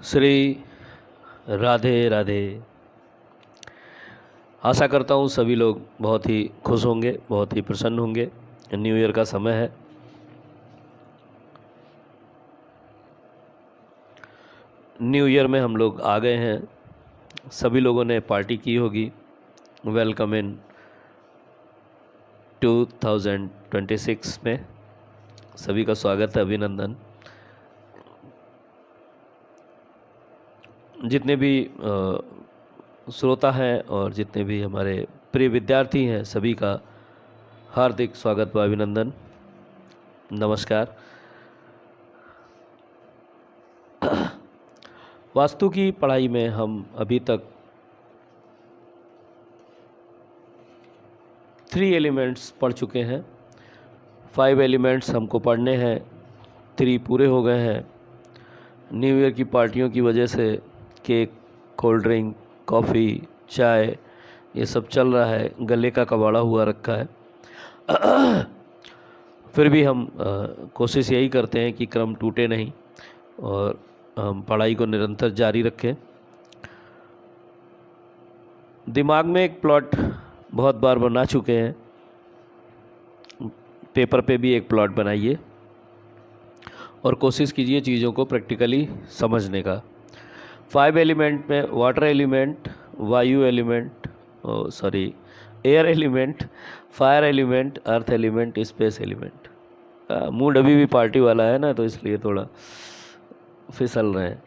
श्री राधे राधे। आशा करता हूँ सभी लोग बहुत ही खुश होंगे, बहुत ही प्रसन्न होंगे। न्यू ईयर का समय है। न्यू ईयर में हम लोग आ गए हैं। सभी लोगों ने पार्टी की होगी। वेलकम इन 2026 में सभी का स्वागत है, अभिनंदन। जितने भी श्रोता हैं और जितने भी हमारे प्रिय विद्यार्थी हैं, सभी का हार्दिक स्वागत व अभिनंदन, नमस्कार। वास्तु की पढ़ाई में हम अभी तक 3 एलिमेंट्स पढ़ चुके हैं। 5 एलिमेंट्स हमको पढ़ने हैं, 3 पूरे हो गए हैं। न्यू ईयर की पार्टियों की वजह से केक, कोल्ड ड्रिंक, कॉफ़ी, चाय ये सब चल रहा है, गले का कबाड़ा हुआ रखा है। फिर भी हम कोशिश यही करते हैं कि क्रम टूटे नहीं और हम पढ़ाई को निरंतर जारी रखें। दिमाग में एक प्लॉट बहुत बार बना चुके हैं, पेपर पे भी एक प्लॉट बनाइए और कोशिश कीजिए चीज़ों को प्रैक्टिकली समझने का। 5 एलिमेंट में वाटर एलिमेंट, वायु element, air element, fire element, earth element, space element. Mood अभी भी पार्टी वाला है ना, तो इसलिए थोड़ा फिसल रहे हैं।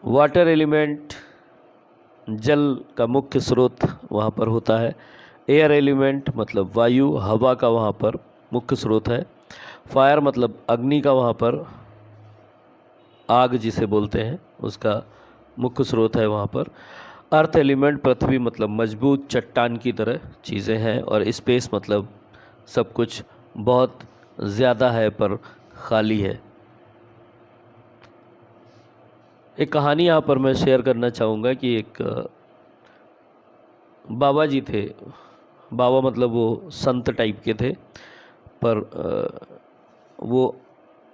वाटर एलिमेंट जल का मुख्य स्रोत वहाँ पर होता है। एयर एलिमेंट मतलब वायु, हवा का वहाँ पर मुख्य स्रोत है। फायर मतलब अग्नि का वहाँ पर, आग जिसे बोलते हैं, उसका मुख्य स्रोत है वहाँ पर। अर्थ एलिमेंट पृथ्वी मतलब मजबूत चट्टान की तरह चीज़ें हैं। और स्पेस मतलब सब कुछ बहुत ज़्यादा है पर खाली है। एक कहानी यहाँ पर मैं शेयर करना चाहूँगा कि एक बाबा जी थे। बाबा मतलब वो संत टाइप के थे, पर वो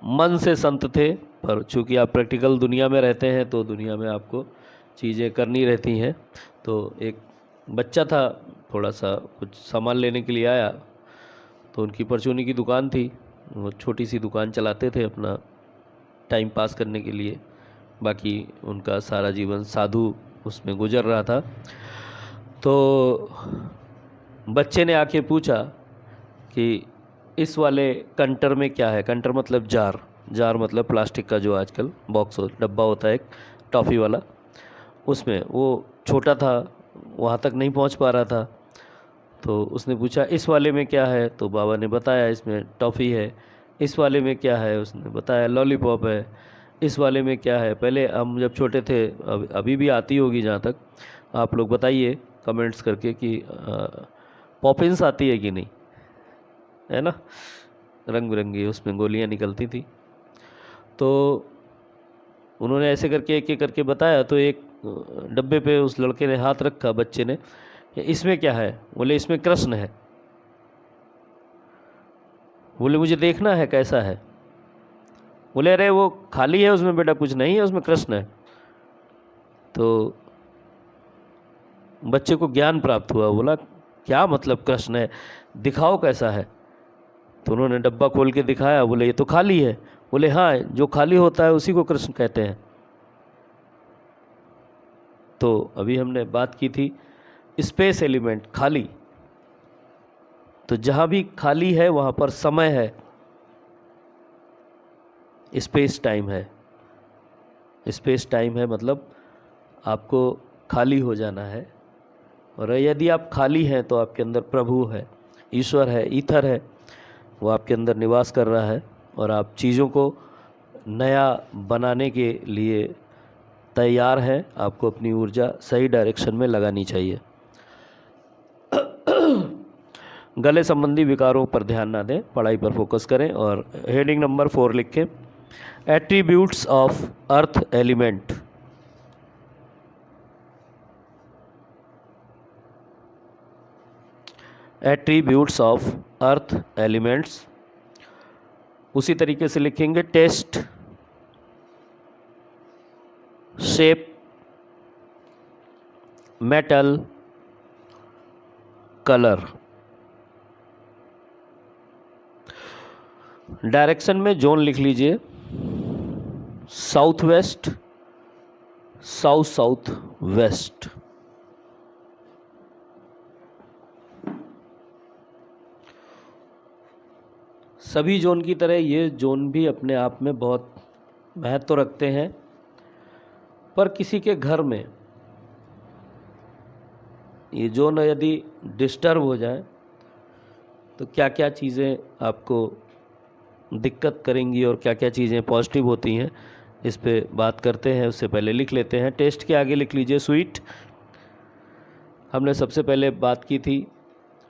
मन से संत थे। पर चूँकि आप प्रैक्टिकल दुनिया में रहते हैं तो दुनिया में आपको चीज़ें करनी रहती हैं। तो एक बच्चा था, थोड़ा सा कुछ सामान लेने के लिए आया, तो उनकी परचूनी की दुकान थी। वो छोटी सी दुकान चलाते थे अपना टाइम पास करने के लिए। बाकी उनका सारा जीवन साधु उसमें गुजर रहा था। तो बच्चे ने आके पूछा कि इस वाले कंटर में क्या है। कंटर मतलब जार, जार मतलब प्लास्टिक का जो आजकल बॉक्स डब्बा होता है एक टॉफ़ी वाला, उसमें वो छोटा था, वहाँ तक नहीं पहुँच पा रहा था। तो उसने पूछा इस वाले में क्या है, तो बाबा ने बताया इसमें टॉफ़ी है। इस वाले में क्या है, उसने बताया लॉलीपॉप है। इस वाले में क्या है, पहले हम जब छोटे थे, अभी भी आती होगी जहाँ तक, आप लोग बताइए कमेंट्स करके कि पॉपिंस आती है कि नहीं, है ना, रंग बिरंगी उसमें गोलियां निकलती थी। तो उन्होंने ऐसे करके एक एक करके बताया। तो एक डब्बे पे उस लड़के ने हाथ रखा, बच्चे ने, इसमें क्या है। बोले इसमें कृष्ण है। बोले मुझे देखना है कैसा है। बोले अरे वो खाली है, उसमें बेटा कुछ नहीं है, उसमें कृष्ण है। तो बच्चे को ज्ञान प्राप्त हुआ। बोला क्या मतलब कृष्ण है, दिखाओ कैसा है। तो उन्होंने डब्बा खोल के दिखाया। बोले ये तो खाली है। बोले हाँ, जो खाली होता है उसी को कृष्ण कहते हैं। तो अभी हमने बात की थी स्पेस एलिमेंट, खाली। तो जहाँ भी खाली है वहाँ पर समय है, स्पेस टाइम है। स्पेस टाइम है मतलब आपको खाली हो जाना है। और यदि आप खाली हैं तो आपके अंदर प्रभु है, ईश्वर है, ईथर है, वो आपके अंदर निवास कर रहा है। और आप चीज़ों को नया बनाने के लिए तैयार हैं। आपको अपनी ऊर्जा सही डायरेक्शन में लगानी चाहिए। गले संबंधी विकारों पर ध्यान ना दें, पढ़ाई पर फोकस करें। और हेडिंग नंबर 4 लिखें, attributes of earth element. Attributes of earth elements. उसी तरीके से लिखेंगे taste shape, metal, colour. Direction में जोन लिख लीजिए, south west, south south west. सभी जोन की तरह ये जोन भी अपने आप में बहुत महत्व रखते हैं, पर किसी के घर में ये जोन यदि डिस्टर्ब हो जाए तो क्या क्या चीज़ें आपको दिक्कत करेंगी और क्या क्या चीज़ें पॉजिटिव होती हैं, इस पे बात करते हैं। उससे पहले लिख लेते हैं, टेस्ट के आगे लिख लीजिए स्वीट। हमने सबसे पहले बात की थी,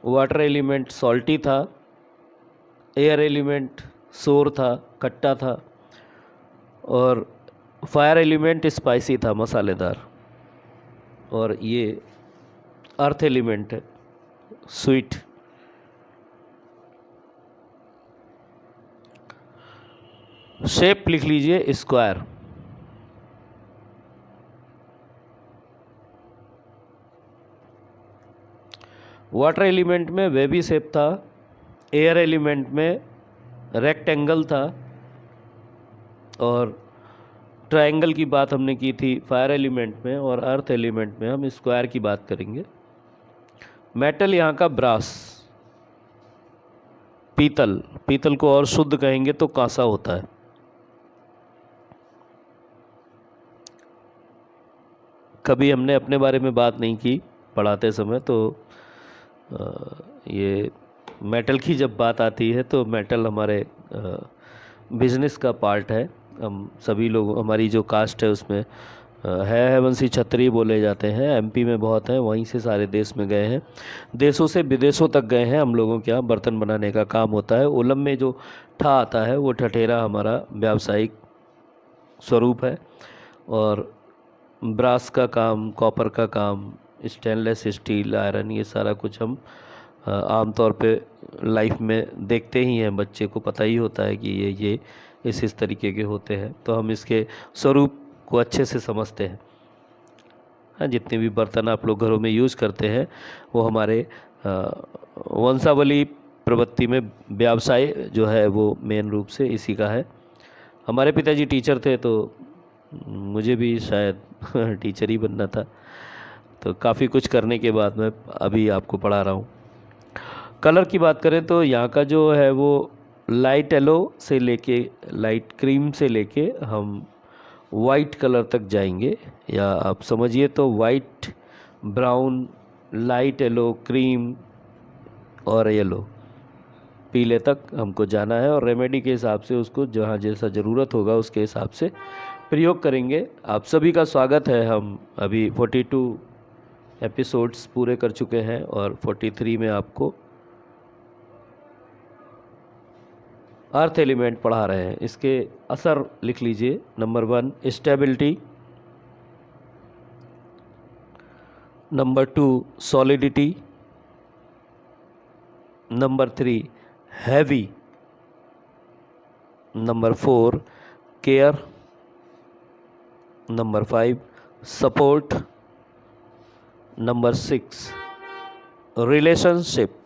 वाटर एलिमेंट सॉल्टी था, एयर एलिमेंट सोर था, खट्टा था, और फायर एलिमेंट स्पाइसी था, मसालेदार, और ये अर्थ एलिमेंट है, स्वीट। शेप लिख लीजिए स्क्वायर। वाटर एलिमेंट में वेबी शेप था, एयर एलिमेंट में रेक्टेंगल था, और ट्रायंगल की बात हमने की थी फायर एलिमेंट में, और अर्थ एलिमेंट में हम स्क्वायर की बात करेंगे। मेटल यहाँ का ब्रास, पीतल, पीतल को और शुद्ध कहेंगे तो कांसा होता है। कभी हमने अपने बारे में बात नहीं की पढ़ाते समय, तो ये मेटल की जब बात आती है तो मेटल हमारे बिजनेस का पार्ट है। हम सभी लोग, हमारी जो कास्ट है उसमें है वंशी क्षत्रिय बोले जाते हैं, एमपी में बहुत हैं, वहीं से सारे देश में गए हैं, देशों से विदेशों तक गए हैं। हम लोगों के यहाँ बर्तन बनाने का काम होता है। उलम में जो ठा आता है वो ठठेरा हमारा व्यावसायिक स्वरूप है, और ब्रास का काम, कॉपर का काम, स्टेनलेस स्टील, आयरन, ये सारा कुछ हम आमतौर पे लाइफ में देखते ही हैं। बच्चे को पता ही होता है कि ये इस तरीके के होते हैं, तो हम इसके स्वरूप को अच्छे से समझते हैं। हाँ, जितने भी बर्तन आप लोग घरों में यूज़ करते हैं वो हमारे वंशावली प्रवृत्ति में व्यवसाय जो है वो मेन रूप से इसी का है। हमारे पिताजी टीचर थे, तो मुझे भी शायद टीचर ही बनना था, तो काफ़ी कुछ करने के बाद मैं अभी आपको पढ़ा रहा हूँ। कलर की बात करें तो यहाँ का जो है वो लाइट येलो से लेके लाइट क्रीम से लेके हम वाइट कलर तक जाएंगे, या आप समझिए तो white, brown, light yellow, cream और येलो, पीले तक हमको जाना है, और रेमेडी के हिसाब से उसको जहाँ जैसा ज़रूरत होगा उसके हिसाब से प्रयोग करेंगे। आप सभी का स्वागत है। हम अभी 42 एपिसोड्स पूरे कर चुके हैं, और 43 में आपको अर्थ एलिमेंट पढ़ा रहे हैं। इसके असर लिख लीजिए। Number 1 stability, number 2 solidity, number 3 heavy, number 4 care, number 5 support, number 6 relationship.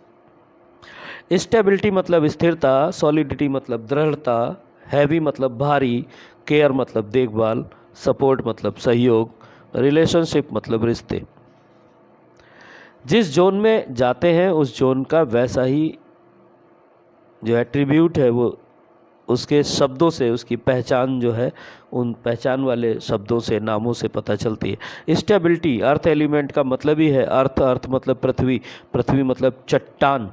Stability मतलब स्थिरता, सॉलिडिटी मतलब दृढ़ता, हैवी मतलब भारी, केयर मतलब देखभाल, सपोर्ट मतलब सहयोग, रिलेशनशिप मतलब रिश्ते। जिस जोन में जाते हैं उस जोन का वैसा ही जो एट्रीब्यूट है वो उसके शब्दों से, उसकी पहचान जो है उन पहचान वाले शब्दों से, नामों से पता चलती है। स्टेबिलिटी अर्थ एलिमेंट का मतलब ही है अर्थ, अर्थ मतलब पृथ्वी, पृथ्वी मतलब चट्टान,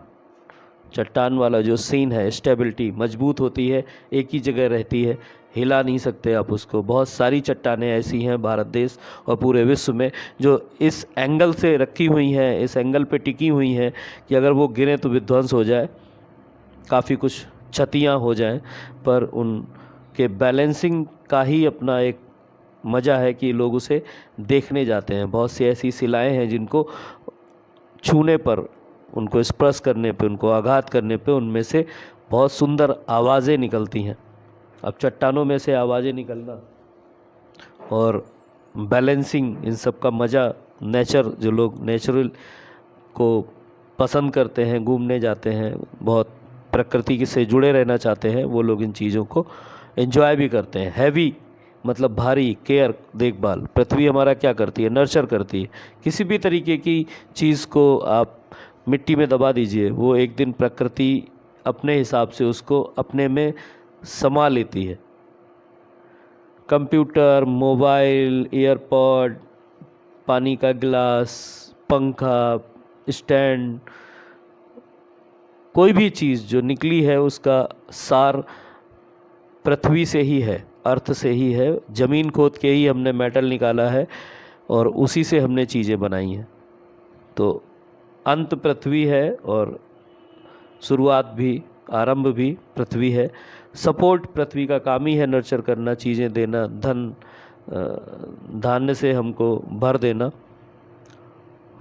चट्टान वाला जो सीन है। स्टेबिलिटी मजबूत होती है, एक ही जगह रहती है, हिला नहीं सकते आप उसको। बहुत सारी चट्टानें ऐसी हैं भारत देश और पूरे विश्व में जो इस एंगल से रखी हुई हैं, इस एंगल पे टिकी हुई हैं कि अगर वो गिरे तो विध्वंस हो जाए, काफ़ी कुछ क्षतियाँ हो जाएं, पर उनके बैलेंसिंग का ही अपना एक मज़ा है कि लोग उसे देखने जाते हैं। बहुत सी ऐसी शिलाएँ हैं जिनको छूने पर, उनको स्पर्श करने पे, उनको आघात करने पे उनमें से बहुत सुंदर आवाज़ें निकलती हैं। अब चट्टानों में से आवाज़ें निकलना और बैलेंसिंग, इन सब का मज़ा, नेचर, जो लोग नेचुरल को पसंद करते हैं, घूमने जाते हैं, बहुत प्रकृति से जुड़े रहना चाहते हैं, वो लोग इन चीज़ों को एंजॉय भी करते हैं। हैवी मतलब भारी केयर, देखभाल, पृथ्वी हमारा क्या करती है, नर्चर करती है। किसी भी तरीके की चीज़ को आप मिट्टी में दबा दीजिए, वो एक दिन प्रकृति अपने हिसाब से उसको अपने में समा लेती है। कंप्यूटर, मोबाइल, एयरपॉड, पानी का गिलास, पंखा, स्टैंड, कोई भी चीज़ जो निकली है उसका सार पृथ्वी से ही है, अर्थ से ही है। ज़मीन खोद के ही हमने मेटल निकाला है और उसी से हमने चीज़ें बनाई हैं। तो अंत पृथ्वी है और शुरुआत भी, आरंभ भी पृथ्वी है। सपोर्ट पृथ्वी का काम ही है, नर्चर करना, चीज़ें देना, धान्य से हमको भर देना।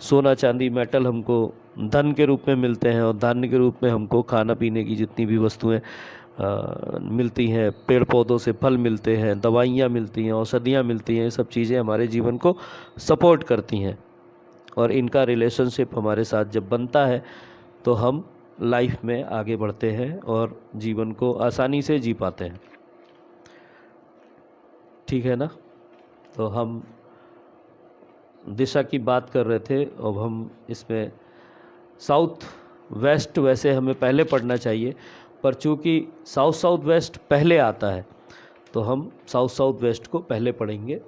सोना, चांदी, मेटल हमको धन के रूप में मिलते हैं और धान्य के रूप में हमको खाना पीने की जितनी भी वस्तुएं मिलती हैं, पेड़ पौधों से फल मिलते हैं, दवाइयाँ मिलती हैं, औषधियाँ मिलती हैं। ये सब चीज़ें हमारे जीवन को सपोर्ट करती हैं और इनका रिलेशनशिप हमारे साथ जब बनता है तो हम लाइफ में आगे बढ़ते हैं और जीवन को आसानी से जी पाते हैं। ठीक है ना? तो हम दिशा की बात कर रहे थे। अब हम इसमें साउथ वेस्ट वैसे हमें पहले पढ़ना चाहिए, पर चूँकि साउथ साउथ वेस्ट पहले आता है तो हम साउथ साउथ वेस्ट को पहले पढ़ेंगे।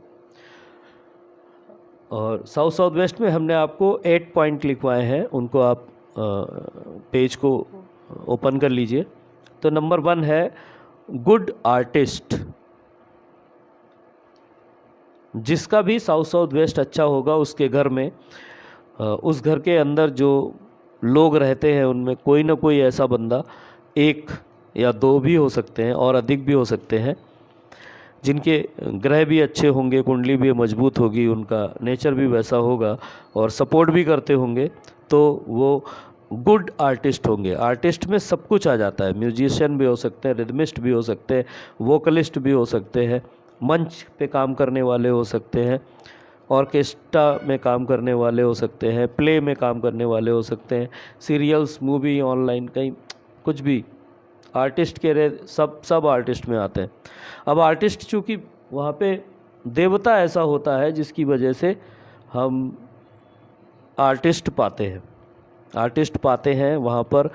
और साउथ साउथ वेस्ट में हमने आपको 8 पॉइंट लिखवाए हैं, उनको आप पेज को ओपन कर लीजिए। तो नंबर 1 है गुड आर्टिस्ट। जिसका भी साउथ साउथ वेस्ट अच्छा होगा उसके घर में, उस घर के अंदर जो लोग रहते हैं उनमें कोई ना कोई ऐसा बंदा, 1 या 2 भी हो सकते हैं और अधिक भी हो सकते हैं, जिनके ग्रह भी अच्छे होंगे, कुंडली भी मजबूत होगी, उनका नेचर भी वैसा होगा और सपोर्ट भी करते होंगे, तो वो गुड आर्टिस्ट होंगे। आर्टिस्ट में सब कुछ आ जाता है, म्यूजिशियन भी हो सकते हैं, रिदमिस्ट भी हो सकते हैं, वोकलिस्ट भी हो सकते हैं, मंच पे काम करने वाले हो सकते हैं, ऑर्केस्ट्रा में काम करने वाले हो सकते हैं, प्ले में काम करने वाले हो सकते हैं, सीरियल्स, मूवी, ऑनलाइन, कहीं कुछ भी आर्टिस्ट के रहे, सब आर्टिस्ट में आते हैं। अब आर्टिस्ट चूँकि वहाँ पे देवता ऐसा होता है जिसकी वजह से हम आर्टिस्ट पाते हैं वहाँ पर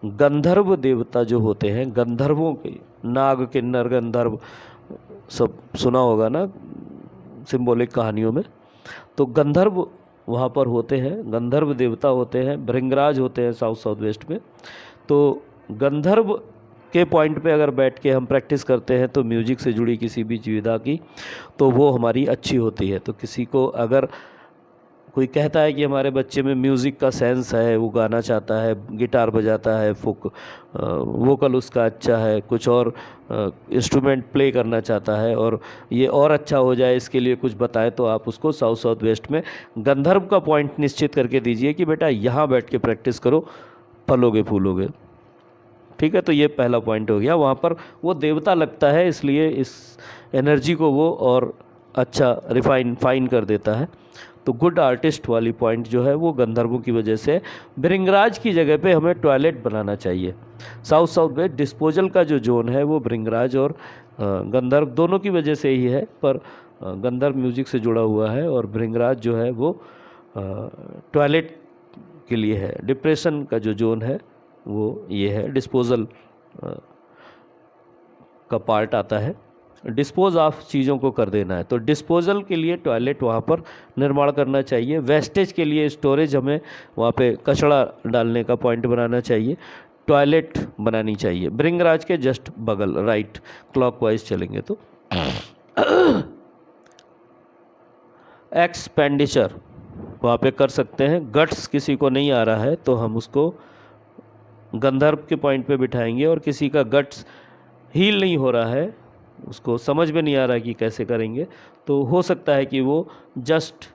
गंधर्व देवता जो होते हैं, गंधर्वों के, नाग, किन्नर, गंधर्व, सब सुना होगा ना सिंबॉलिक कहानियों में। तो गंधर्व वहाँ पर होते हैं, गंधर्व देवता होते हैं, भृंगराज होते हैं साउथ साउथ वेस्ट में। तो गंधर्व के पॉइंट पे अगर बैठ के हम प्रैक्टिस करते हैं तो म्यूजिक से जुड़ी किसी भी विधा की, तो वो हमारी अच्छी होती है। तो किसी को अगर कोई कहता है कि हमारे बच्चे में म्यूज़िक का सेंस है, वो गाना चाहता है, गिटार बजाता है, वोकल उसका अच्छा है, कुछ और इंस्ट्रूमेंट प्ले करना चाहता है और ये और अच्छा हो जाए, इसके लिए कुछ बताए, तो आप उसको साउथ साउथ वेस्ट में गंधर्व का पॉइंट निश्चित करके दीजिए कि बेटा यहाँ बैठ के प्रैक्टिस करो, फलोगे फूलोगे। ठीक है, तो ये पहला पॉइंट हो गया। वहाँ पर वो देवता लगता है, इसलिए इस एनर्जी को वो और अच्छा फाइन कर देता है। तो गुड आर्टिस्ट वाली पॉइंट जो है वो गंधर्वों की वजह से। भृंगराज की जगह पे हमें टॉयलेट बनाना चाहिए। साउथ साउथ वेस्ट डिस्पोजल का जो जोन है वो भृंगराज और गंधर्व दोनों की वजह से ही है, पर गंधर्व म्यूजिक से जुड़ा हुआ है और भृंगराज जो है वो टॉयलेट के लिए है। डिप्रेशन का जो जोन है वो ये है, डिस्पोजल का पार्ट आता है, डिस्पोज ऑफ चीज़ों को कर देना है। तो डिस्पोजल के लिए टॉयलेट वहाँ पर निर्माण करना चाहिए। वेस्टेज के लिए स्टोरेज, हमें वहाँ पे कचड़ा डालने का पॉइंट बनाना चाहिए, टॉयलेट बनानी चाहिए। भृंगराज के जस्ट बगल, राइट क्लॉकवाइज चलेंगे तो। एक्सपेंडिचर वहाँ पे कर सकते हैं। गट्स किसी को नहीं आ रहा है तो हम उसको गंधर्व के पॉइंट पे बिठाएंगे, और किसी का गट्स हील नहीं हो रहा है, उसको समझ में नहीं आ रहा है कि कैसे करेंगे, तो हो सकता है कि वो जस्ट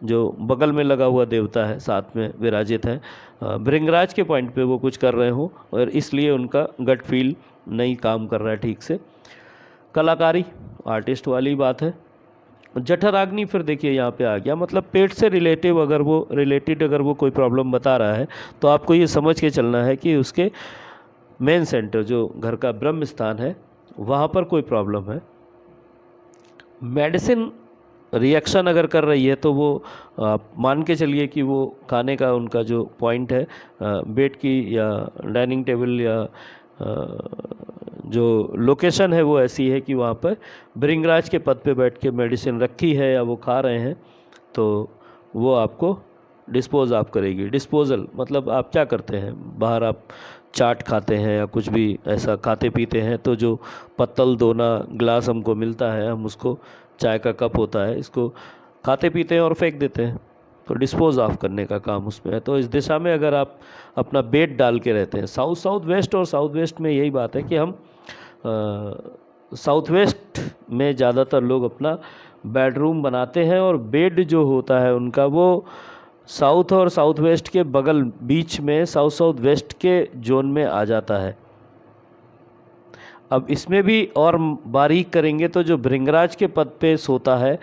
जो बगल में लगा हुआ देवता है, साथ में विराजित है, भृंगराज के पॉइंट पे वो कुछ कर रहे हों और इसलिए उनका गट फील नहीं काम कर रहा है ठीक से। कलाकारी आर्टिस्ट वाली बात है, जठराग्नि फिर देखिए यहाँ पे आ गया, मतलब पेट से रिलेटिव अगर वो कोई प्रॉब्लम बता रहा है तो आपको ये समझ के चलना है कि उसके मेन सेंटर जो घर का ब्रह्म स्थान है वहाँ पर कोई प्रॉब्लम है। मेडिसिन रिएक्शन अगर कर रही है तो वो आप मान के चलिए कि वो खाने का उनका जो पॉइंट है बेड की या डाइनिंग टेबल या जो लोकेशन है वो ऐसी है कि वहाँ पर भृंगराज के पद पे बैठ के मेडिसिन रखी है या वो खा रहे हैं, तो वो आपको डिस्पोज आप करेगी। डिस्पोजल मतलब आप क्या करते हैं, बाहर आप चाट खाते हैं या कुछ भी ऐसा खाते पीते हैं तो जो पत्तल दोना ग्लास हमको मिलता है, हम उसको चाय का कप होता है, इसको खाते पीते हैं और फेंक देते हैं, तो डिस्पोज ऑफ करने का काम उसमें है। तो इस दिशा में अगर आप अपना बेड डाल के रहते हैं, साउथ वेस्ट और साउथ वेस्ट में यही बात है कि हम साउथ वेस्ट में ज़्यादातर लोग अपना बेडरूम बनाते हैं और बेड जो होता है उनका वो साउथ और साउथ वेस्ट के बगल बीच में साउथ वेस्ट के जोन में आ जाता है। अब इसमें भी और बारीक करेंगे तो जो भृंगराज के पद पे सोता है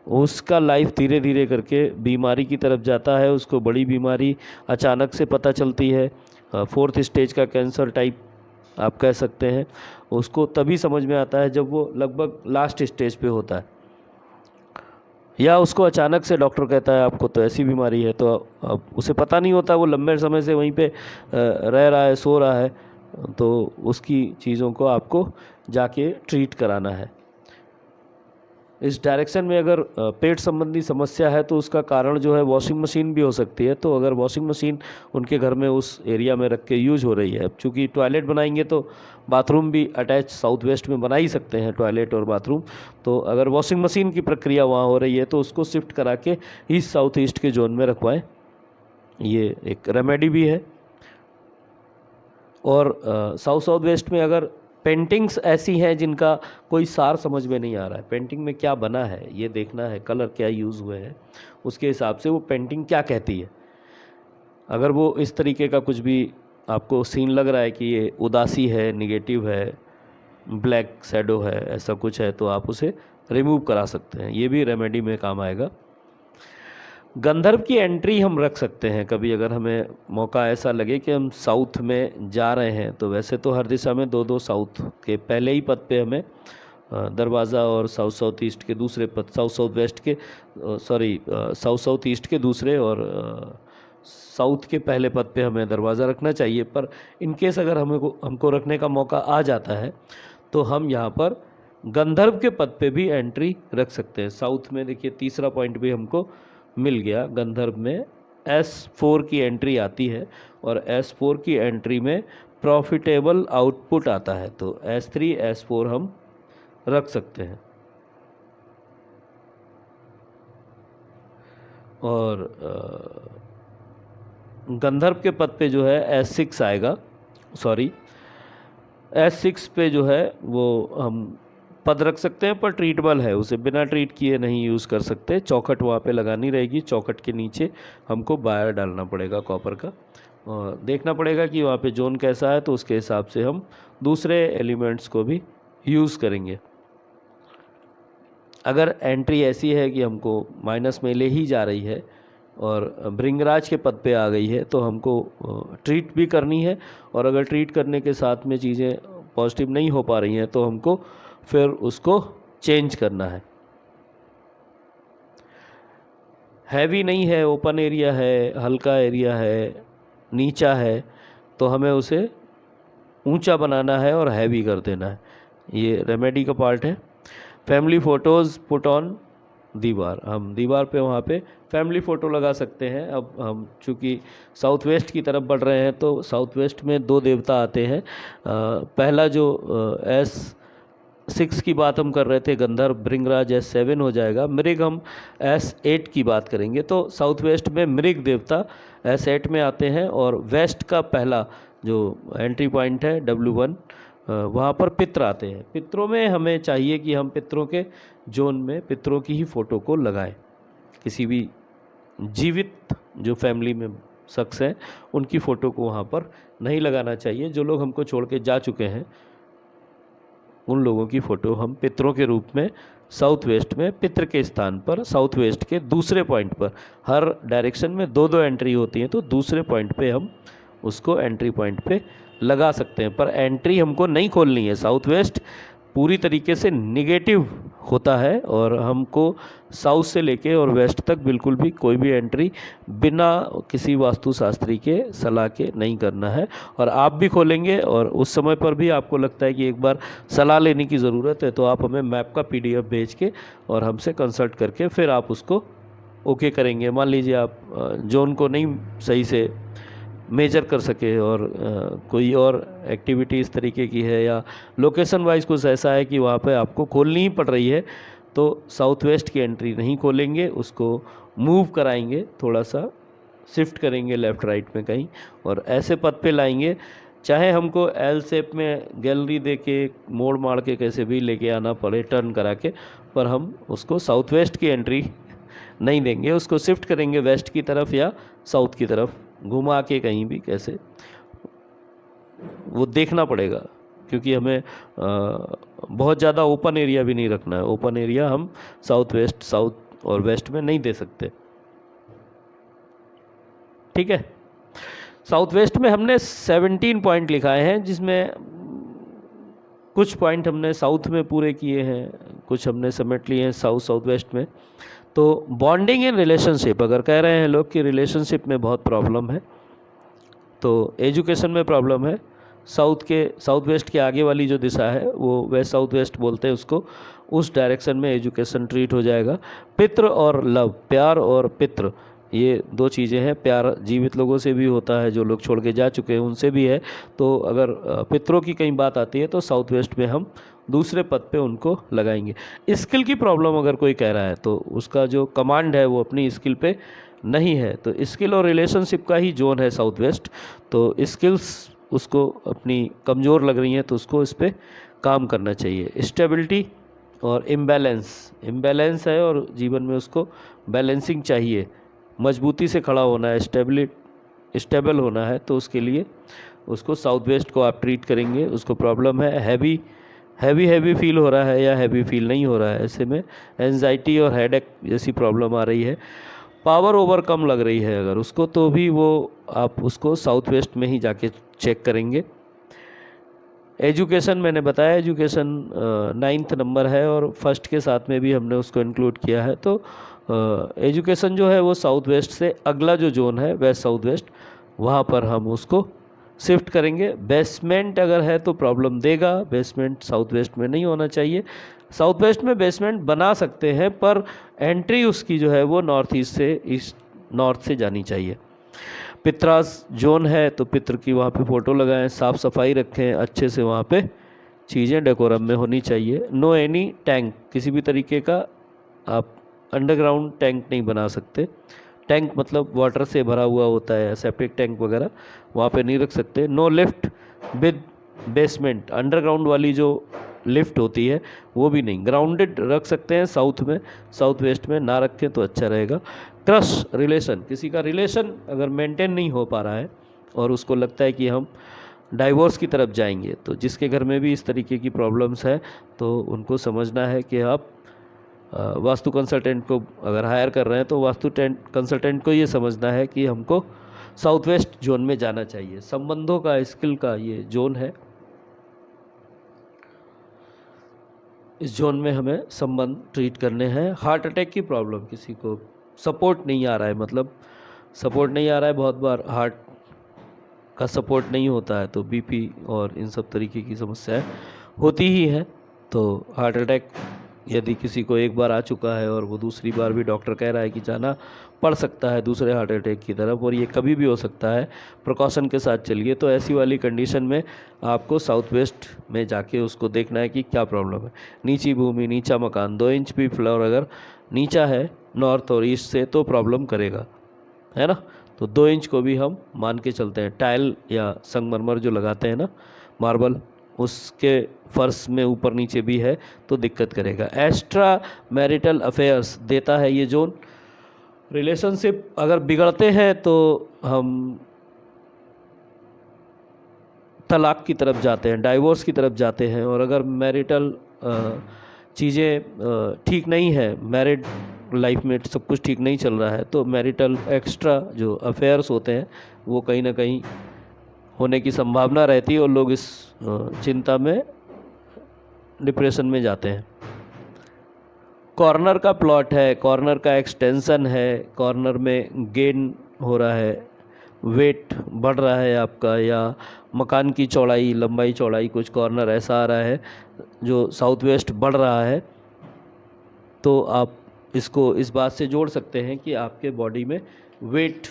उसका लाइफ धीरे धीरे करके बीमारी की तरफ जाता है, उसको बड़ी बीमारी अचानक से पता चलती है, 4th स्टेज का कैंसर टाइप आप कह सकते हैं। उसको तभी समझ में आता है जब वो लगभग लास्ट स्टेज पे होता है, या उसको अचानक से डॉक्टर कहता है आपको तो ऐसी बीमारी है, तो अब उसे पता नहीं होता, वो लंबे समय से वहीं पे रह रहा है, सो रहा है, तो उसकी चीज़ों को आपको जाके ट्रीट कराना है। इस डायरेक्शन में अगर पेट संबंधी समस्या है तो उसका कारण जो है वॉशिंग मशीन भी हो सकती है। तो अगर वॉशिंग मशीन उनके घर में उस एरिया में रख के यूज हो रही है, अब चूँकि टॉयलेट बनाएंगे तो बाथरूम भी अटैच साउथ वेस्ट में बना ही सकते हैं, टॉयलेट और बाथरूम। तो अगर वॉशिंग मशीन की प्रक्रिया वहाँ हो रही है तो उसको शिफ्ट करा के ईस्ट साउथ ईस्ट के जोन में रखवाएं, ये एक रेमेडी भी है। और साउथ वेस्ट में अगर पेंटिंग्स ऐसी हैं जिनका कोई सार समझ में नहीं आ रहा है, पेंटिंग में क्या बना है ये देखना है, कलर क्या यूज़ हुए हैं, उसके हिसाब से वो पेंटिंग क्या कहती है। अगर वो इस तरीके का कुछ भी आपको सीन लग रहा है कि ये उदासी है, निगेटिव है, ब्लैक शैडो है, ऐसा कुछ है, तो आप उसे रिमूव करा सकते हैं, ये भी रेमेडी में काम आएगा। गंधर्व की एंट्री हम रख सकते हैं कभी, अगर हमें मौका ऐसा लगे कि हम साउथ में जा रहे हैं, तो वैसे तो हर दिशा में 2-2 साउथ के पहले ही पद पे हमें दरवाज़ा, और साउथ ईस्ट के दूसरे पद, साउथ वेस्ट के साउथ ईस्ट के दूसरे और साउथ के पहले पद पे हमें दरवाज़ा रखना चाहिए। पर इनकेस अगर हमको रखने का मौका आ जाता है तो हम यहाँ पर गंधर्व के पद पे भी एंट्री रख सकते हैं। साउथ में देखिए तीसरा पॉइंट भी हमको मिल गया, गंधर्व में S4 की एंट्री आती है और S4 की एंट्री में प्रॉफिटेबल आउटपुट आता है, तो S3 S4 हम रख सकते हैं। और गंधर्व के पद पे जो है S6 आएगा, S6 पे जो है वो हम पद रख सकते हैं, पर ट्रीटेबल है, उसे बिना ट्रीट किए नहीं यूज़ कर सकते। चौखट वहाँ पे लगानी रहेगी, चौखट के नीचे हमको वायर डालना पड़ेगा कॉपर का, और देखना पड़ेगा कि वहाँ पे जोन कैसा है, तो उसके हिसाब से हम दूसरे एलिमेंट्स को भी यूज़ करेंगे। अगर एंट्री ऐसी है कि हमको माइनस में ले ही जा रही है और भृंगराज के पद पे आ गई है, तो हमको ट्रीट भी करनी है, और अगर ट्रीट करने के साथ में चीज़ें पॉजिटिव नहीं हो पा रही हैं तो हमको फिर उसको चेंज करना है। हैवी नहीं है, ओपन एरिया है, हल्का एरिया है, नीचा है, तो हमें उसे ऊंचा बनाना है और हैवी कर देना है, ये रेमेडी का पार्ट है। फैमिली फ़ोटोज़ पुट ऑन दीवार, हम दीवार पे वहाँ पे फैमिली फ़ोटो लगा सकते हैं। अब हम चूँकि साउथ वेस्ट की तरफ बढ़ रहे हैं तो साउथ वेस्ट में 2 देवता आते हैं। पहला जो S6 की बात हम कर रहे थे, गंधर्व भृंगराज S7 हो जाएगा, मृग हम S8 की बात करेंगे। तो साउथ वेस्ट में मृग देवता S8 में आते हैं, और वेस्ट का पहला जो एंट्री पॉइंट है W1, वहाँ पर पित्र आते हैं। पितरों में हमें चाहिए कि हम पितरों के जोन में पितरों की ही फ़ोटो को लगाएं, किसी भी जीवित जो फैमिली में शख्स हैं उनकी फ़ोटो को वहाँ पर नहीं लगाना चाहिए। जो लोग हमको छोड़ के जा चुके हैं उन लोगों की फ़ोटो हम पितरों के रूप में साउथ वेस्ट में पित्र के स्थान पर साउथ वेस्ट के दूसरे पॉइंट पर, हर डायरेक्शन में दो दो एंट्री होती हैं, तो दूसरे पॉइंट पे हम उसको एंट्री पॉइंट पे लगा सकते हैं। पर एंट्री हमको नहीं खोलनी है। साउथ वेस्ट पूरी तरीके से निगेटिव होता है और हमको साउथ से लेके और वेस्ट तक बिल्कुल भी कोई भी एंट्री बिना किसी वास्तुशास्त्री के सलाह के नहीं करना है। और आप भी खोलेंगे और उस समय पर भी आपको लगता है कि एक बार सलाह लेने की ज़रूरत है, तो आप हमें मैप का PDF भेज के और हमसे कंसल्ट करके फिर आप उसको ओके करेंगे। मान लीजिए आप जोन को नहीं सही से मेजर कर सके और कोई और एक्टिविटी इस तरीके की है या लोकेशन वाइज कुछ ऐसा है कि वहाँ पे आपको खोलनी ही पड़ रही है, तो साउथ वेस्ट की एंट्री नहीं खोलेंगे, उसको मूव कराएंगे, थोड़ा सा शिफ्ट करेंगे लेफ़्ट राइट में कहीं और ऐसे पथ पे लाएंगे। चाहे हमको एल शेप में गैलरी दे के मोड़ मार के कैसे भी लेके आना पड़े टर्न करा के, पर हम उसको साउथ वेस्ट की एंट्री नहीं देंगे, उसको शिफ्ट करेंगे वेस्ट की तरफ या साउथ की तरफ घुमा के कहीं भी कैसे, वो देखना पड़ेगा क्योंकि हमें बहुत ज़्यादा ओपन एरिया भी नहीं रखना है। ओपन एरिया हम साउथ वेस्ट, साउथ और वेस्ट में नहीं दे सकते। ठीक है, साउथ वेस्ट में हमने 17 पॉइंट लिखाए हैं, जिसमें कुछ पॉइंट हमने साउथ में पूरे किए हैं, कुछ हमने समेट लिए हैं साउथ वेस्ट में। तो बॉन्डिंग इन रिलेशनशिप, अगर कह रहे हैं लोग कि रिलेशनशिप में बहुत प्रॉब्लम है, तो एजुकेशन में प्रॉब्लम है। साउथ वेस्ट के आगे वाली जो दिशा है वो वेस्ट साउथ वेस्ट बोलते हैं उसको, उस डायरेक्शन में एजुकेशन ट्रीट हो जाएगा। पितृ और लव, प्यार और पितृ, ये दो चीज़ें हैं। प्यार जीवित लोगों से भी होता है, जो लोग छोड़ के जा चुके हैं उनसे भी है। तो अगर पितरों की कहीं बात आती है तो साउथ वेस्ट में हम दूसरे पद पे उनको लगाएंगे। स्किल की प्रॉब्लम अगर कोई कह रहा है तो उसका जो कमांड है वो अपनी स्किल पे नहीं है, तो स्किल और रिलेशनशिप का ही जोन है साउथ वेस्ट। तो स्किल्स उसको अपनी कमज़ोर लग रही हैं तो उसको इस पर काम करना चाहिए। स्टेबिलिटी और इम्बैलेंस है और जीवन में उसको बैलेंसिंग चाहिए, मजबूती से खड़ा होना है, स्टेबल होना है, तो उसके लिए उसको साउथ वेस्ट को आप ट्रीट करेंगे। उसको प्रॉब्लम है हैवी फील हो रहा है या हैवी फील नहीं हो रहा है, ऐसे में एंजाइटी और हेडेक जैसी प्रॉब्लम आ रही है। पावर ओवर कम लग रही है अगर उसको, तो भी वो आप उसको साउथ वेस्ट में ही जाके चेक करेंगे। एजुकेशन मैंने बताया, एजुकेशन 9th नंबर है और फर्स्ट के साथ में भी हमने उसको इंक्लूड किया है। तो एजुकेशन जो है वो साउथ वेस्ट से अगला जो जोन है वेस्ट साउथ वेस्ट, वहाँ पर हम उसको शिफ्ट करेंगे। बेसमेंट अगर है तो प्रॉब्लम देगा, बेसमेंट साउथ वेस्ट में नहीं होना चाहिए। साउथ वेस्ट में बेसमेंट बना सकते हैं पर एंट्री उसकी जो है वो नॉर्थ से जानी चाहिए। पित्रास जोन है तो पित्र की वहाँ पे फ़ोटो लगाएं, साफ़ सफाई रखें, अच्छे से वहाँ पे चीज़ें डेकोरम में होनी चाहिए। नो एनी टैंक, किसी भी तरीके का आप अंडरग्राउंड टैंक नहीं बना सकते। टैंक मतलब वाटर से भरा हुआ होता है, सेप्टिक टैंक वगैरह वहाँ पे नहीं रख सकते। No lift with basement, underground वाली जो लिफ्ट होती है वो भी नहीं। ग्राउंडेड रख सकते हैं साउथ में, साउथ वेस्ट में ना रखें तो अच्छा रहेगा। क्रश रिलेशन, किसी का रिलेशन अगर मेंटेन नहीं हो पा रहा है और उसको लगता है कि हम डाइवोर्स की तरफ जाएंगे, तो जिसके घर में भी इस तरीके की प्रॉब्लम्स है तो उनको समझना है कि आप वास्तु कंसल्टेंट को अगर हायर कर रहे हैं तो वास्तु कंसल्टेंट को ये समझना है कि हमको साउथ वेस्ट जोन में जाना चाहिए। संबंधों का, स्किल का ये जोन है, इस जोन में हमें संबंध ट्रीट करने हैं। हार्ट अटैक की प्रॉब्लम, किसी को सपोर्ट नहीं आ रहा है, मतलब सपोर्ट नहीं आ रहा है, बहुत बार हार्ट का सपोर्ट नहीं होता है तो बीपी और इन सब तरीके की समस्याएं होती ही हैं। तो हार्ट अटैक यदि किसी को एक बार आ चुका है और वो दूसरी बार भी डॉक्टर कह रहा है कि जाना पड़ सकता है दूसरे हार्ट अटैक की तरफ, और ये कभी भी हो सकता है, प्रिकॉशन के साथ चलिए। तो ऐसी वाली कंडीशन में आपको साउथ वेस्ट में जाके उसको देखना है कि क्या प्रॉब्लम है। नीची भूमि, नीचा मकान, 2 इंच भी फ्लोर अगर नीचा है नॉर्थ और ईस्ट से तो प्रॉब्लम करेगा, है ना। तो 2 इंच को भी हम मान के चलते हैं। टाइल या संगमरमर जो लगाते हैं ना, मार्बल, उसके फर्श में ऊपर नीचे भी है तो दिक्कत करेगा। एक्स्ट्रा मैरिटल अफेयर्स देता है ये जोन। रिलेशनशिप अगर बिगड़ते हैं तो हम तलाक की तरफ जाते हैं, डाइवोर्स की तरफ जाते हैं, और अगर मैरिटल चीज़ें ठीक नहीं है, मैरिड लाइफ में सब कुछ ठीक नहीं चल रहा है, तो मैरिटल एक्स्ट्रा जो अफेयर्स होते हैं वो कहीं ना कहीं होने की संभावना रहती है और लोग इस चिंता में, डिप्रेशन में जाते हैं। कॉर्नर का प्लॉट है, कॉर्नर का एक्सटेंशन है, कॉर्नर में गेन हो रहा है, वेट बढ़ रहा है आपका, या मकान की चौड़ाई, लंबाई चौड़ाई कुछ कॉर्नर ऐसा आ रहा है जो साउथ वेस्ट बढ़ रहा है, तो आप इसको इस बात से जोड़ सकते हैं कि आपके बॉडी में वेट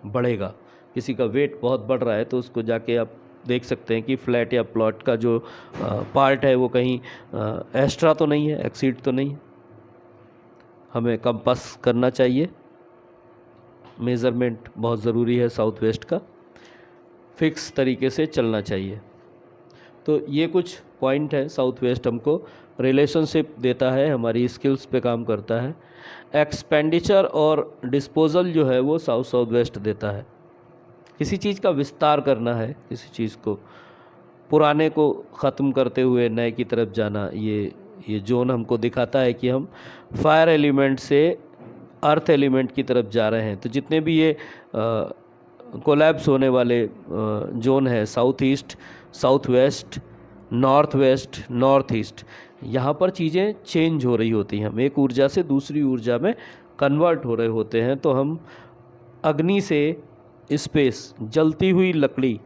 बढ़ेगा। किसी का वेट बहुत बढ़ रहा है तो उसको जाके आप देख सकते हैं कि फ्लैट या प्लॉट का जो पार्ट है वो कहीं एक्स्ट्रा तो नहीं है, एक्सीड तो नहीं है। हमें कंपास करना चाहिए, मेज़रमेंट बहुत ज़रूरी है साउथ वेस्ट का, फिक्स तरीके से चलना चाहिए। तो ये कुछ पॉइंट है। साउथ वेस्ट हमको रिलेशनशिप देता है, हमारी स्किल्स पे काम करता है। एक्सपेंडिचर और डिस्पोजल जो है वो साउथ वेस्ट देता है। किसी चीज़ का विस्तार करना है, किसी चीज़ को, पुराने को ख़त्म करते हुए नए की तरफ जाना, ये जोन हमको दिखाता है कि हम फायर एलिमेंट से अर्थ एलिमेंट की तरफ जा रहे हैं। तो जितने भी ये कोलैप्स होने वाले जोन है, south east, south west, north west, north east, यहाँ पर चीज़ें चेंज हो रही होती हैं, हम एक ऊर्जा से दूसरी ऊर्जा में कन्वर्ट हो रहे होते हैं। तो हम अग्नि से स्पेस, जलती हुई लकड़ी,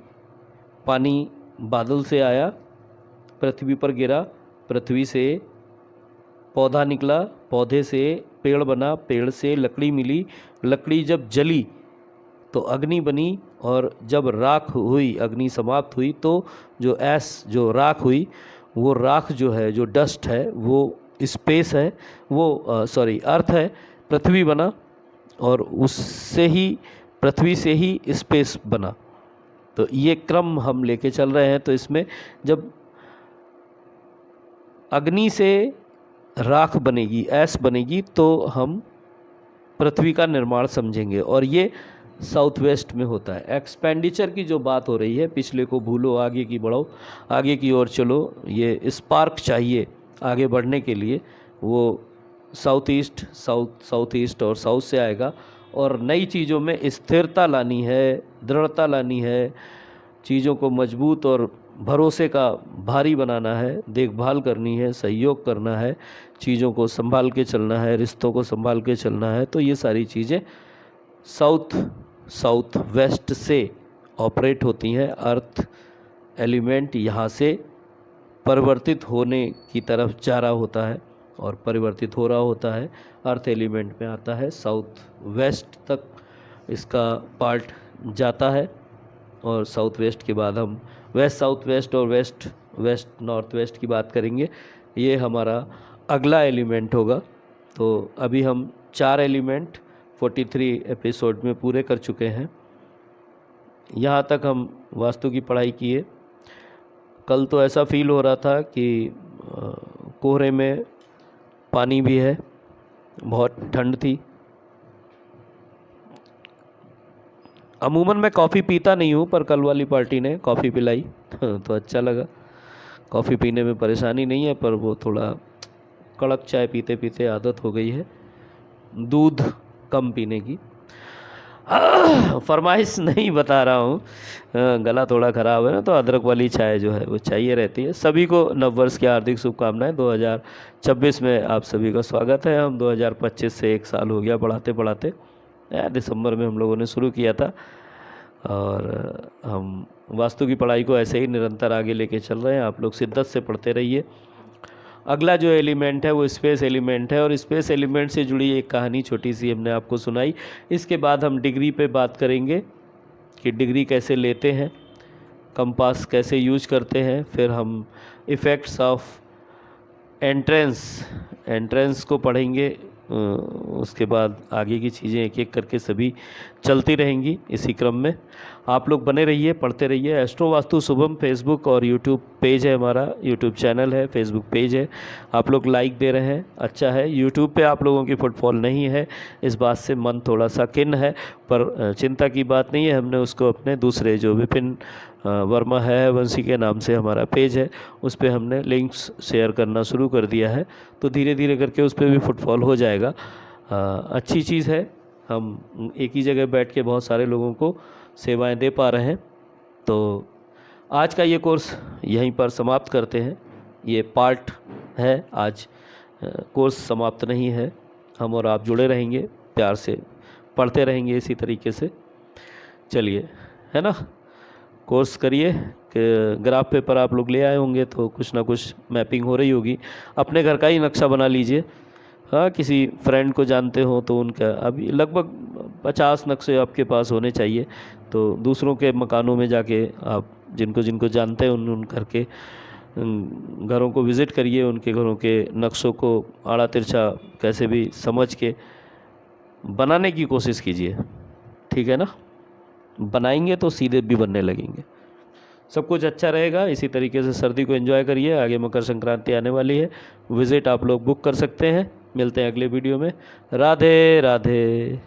पानी बादल से आया, पृथ्वी पर गिरा, पृथ्वी से पौधा निकला, पौधे से पेड़ बना, पेड़ से लकड़ी मिली, लकड़ी जब जली तो अग्नि बनी, और जब राख हुई, अग्नि समाप्त हुई, तो जो ऐश, जो राख हुई, वो राख जो है, जो डस्ट है, वो स्पेस है, वो अर्थ है, पृथ्वी बना, और उससे ही, पृथ्वी से ही स्पेस बना। तो ये क्रम हम लेके चल रहे हैं। तो इसमें जब अग्नि से राख बनेगी, ऐश बनेगी, तो हम पृथ्वी का निर्माण समझेंगे, और ये साउथ वेस्ट में होता है। एक्सपेंडिचर की जो बात हो रही है, पिछले को भूलो, आगे की बढ़ो, आगे की ओर चलो, ये स्पार्क चाहिए आगे बढ़ने के लिए, वो साउथ ईस्ट और साउथ से आएगा। और नई चीज़ों में स्थिरता लानी है, दृढ़ता लानी है, चीज़ों को मजबूत और भरोसे का भारी बनाना है, देखभाल करनी है, सहयोग करना है, चीज़ों को संभाल के चलना है, रिश्तों को संभाल के चलना है। तो ये सारी चीज़ें साउथ वेस्ट से ऑपरेट होती हैं। अर्थ एलिमेंट यहाँ से परिवर्तित होने की तरफ जा रहा होता है और परिवर्तित हो रहा होता है, अर्थ एलिमेंट में आता है, साउथ वेस्ट तक इसका पार्ट जाता है। और साउथ वेस्ट के बाद हम वेस्ट साउथ वेस्ट और वेस्ट नॉर्थ वेस्ट की बात करेंगे। ये हमारा अगला एलिमेंट होगा। तो अभी हम 4 एलिमेंट 43 एपिसोड में पूरे कर चुके हैं। यहाँ तक हम वास्तु की पढ़ाई किए। कल तो ऐसा फील हो रहा था कि कोहरे में पानी भी है, बहुत ठंड थी। अमूमन मैं कॉफ़ी पीता नहीं हूँ, पर कल वाली पार्टी ने कॉफ़ी पिलाई तो अच्छा लगा। कॉफ़ी पीने में परेशानी नहीं है, पर वो थोड़ा कड़क चाय पीते पीते आदत हो गई है, दूध कम पीने की। फरमाइश नहीं बता रहा हूँ, गला थोड़ा ख़राब है ना, तो अदरक वाली चाय जो है वो चाहिए रहती है। सभी को नववर्ष की हार्दिक शुभकामनाएं। 2026 में आप सभी का स्वागत है। हम 2025 से 1 साल हो गया पढ़ाते पढ़ाते, दिसंबर में हम लोगों ने शुरू किया था, और हम वास्तु की पढ़ाई को ऐसे ही निरंतर आगे लेके चल रहे हैं। आप लोग शिद्दत से पढ़ते रहिए। अगला जो एलिमेंट है वो स्पेस एलिमेंट है, और स्पेस एलिमेंट से जुड़ी एक कहानी छोटी सी हमने आपको सुनाई। इसके बाद हम डिग्री पे बात करेंगे कि डिग्री कैसे लेते हैं, कंपास कैसे यूज करते हैं, फिर हम इफ़ेक्ट्स ऑफ एंट्रेंस को पढ़ेंगे। उसके बाद आगे की चीज़ें एक एक करके सभी चलती रहेंगी इसी क्रम में। आप लोग बने रहिए, पढ़ते रहिए। एस्ट्रो वास्तु शुभम फेसबुक और यूट्यूब पेज है, हमारा यूट्यूब चैनल है, फेसबुक पेज है। आप लोग लाइक दे रहे हैं, अच्छा है। यूट्यूब पे आप लोगों की फुटफॉल नहीं है, इस बात से मन थोड़ा सा खिन्न है, पर चिंता की बात नहीं है। हमने उसको अपने दूसरे जो विपिन वर्मा है वंशी के नाम से हमारा पेज है, उस पर हमने लिंक्स शेयर करना शुरू कर दिया है, तो धीरे धीरे करके उस पर भी फुटफॉल हो जाएगा। अच्छी चीज़ है, हम एक ही जगह बैठ के बहुत सारे लोगों को सेवाएं दे पा रहे हैं। तो आज का ये कोर्स यहीं पर समाप्त करते हैं। ये पार्ट है, आज कोर्स समाप्त नहीं है। हम और आप जुड़े रहेंगे, प्यार से पढ़ते रहेंगे इसी तरीके से। चलिए, है ना, कोर्स करिए कि ग्राफ पेपर आप लोग ले आए होंगे तो कुछ ना कुछ मैपिंग हो रही होगी। अपने घर का ही नक्शा बना लीजिए। हाँ, किसी फ्रेंड को जानते हो तो उनका, अभी लगभग 50 नक्शे आपके पास होने चाहिए। तो दूसरों के मकानों में जाके आप जिनको जिनको जानते हैं उन करके घरों को विज़िट करिए, उनके घरों के नक्शों को आड़ा तिरछा कैसे भी समझ के बनाने की कोशिश कीजिए, ठीक है ना। बनाएंगे तो सीधे भी बनने लगेंगे, सब कुछ अच्छा रहेगा। इसी तरीके से सर्दी को एंजॉय करिए। आगे मकर संक्रांति आने वाली है, विज़िट आप लोग बुक कर सकते हैं। मिलते हैं अगले वीडियो में। राधे राधे।